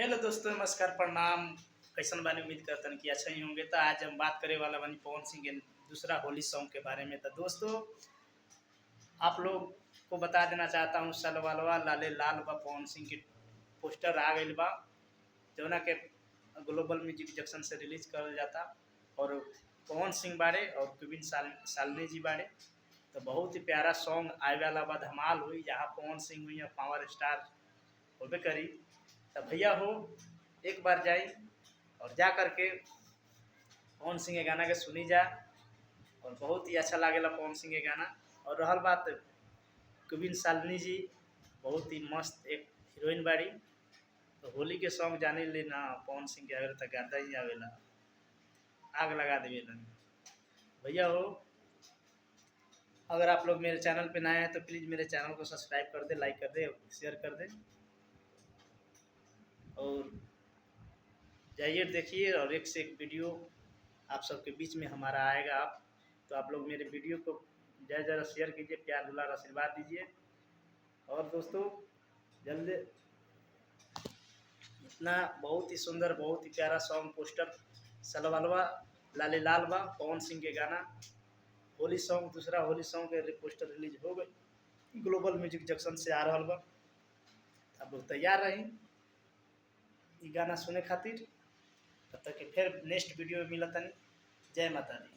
Hello दोस्तों, नमस्कार, प्रणाम। कैसन बानी? उम्मीद करतन कि अच्छा ही होंगे। तो आज हम बात करे वाला बानी पवन सिंह के दूसरा होली सॉन्ग के बारे में। तो दोस्तों, आप लोग को बता देना चाहता हूँ, सलवालवा लाले लाल बा पवन सिंह के पोस्टर आ गई बा, जौना के ग्लोबल म्यूजिक जंक्शन से रिलीज करल जाता। और पवन सिंह बारे और कुबिन सालनी जी बारे। तो बहुत ही प्यारा सॉन्ग आए वाला बा, धमाल हुई। जहाँ पवन सिंह हुई पावर स्टार होबे करी। तो भैया हो, एक बार जाई और जा करके पवन सिंह के गाना के सुनी जा। और बहुत ही अच्छा लागेला पवन सिंह के गाना। और रहल बात कुबिन सालनी जी, बहुत ही मस्त एक हीरोइन बाड़ी। तो होली के सॉन्ग जाने ले ना, पवन सिंह के आवेला तो गाता ही आवेला, आग लगा देवेला भैया हो। अगर आप लोग मेरे चैनल पे नए हैं तो प्लीज़ मेरे चैनल को सब्सक्राइब कर दे, लाइक कर दे, शेयर कर दे। और जाइए देखिए, और एक से एक वीडियो आप सबके बीच में हमारा आएगा। तो आप लोग मेरे वीडियो को ज़्यादा शेयर कीजिए, प्यार दुलार आशीर्वाद दीजिए। और दोस्तों, जल्द इतना बहुत ही सुंदर, बहुत ही प्यारा सॉन्ग पोस्टर सलवालवा लाले लाल बा पवन सिंह के गाना होली सॉन्ग, दूसरा होली सॉन्ग के पोस्टर रिलीज हो गई, ग्लोबल म्यूजिक जंक्शन से आ रहा बा। आप लोग तैयार रही ये गाना सुने खातिर। तब तक कि फिर नेक्स्ट वीडियो में मिलतनी। जय माता दी।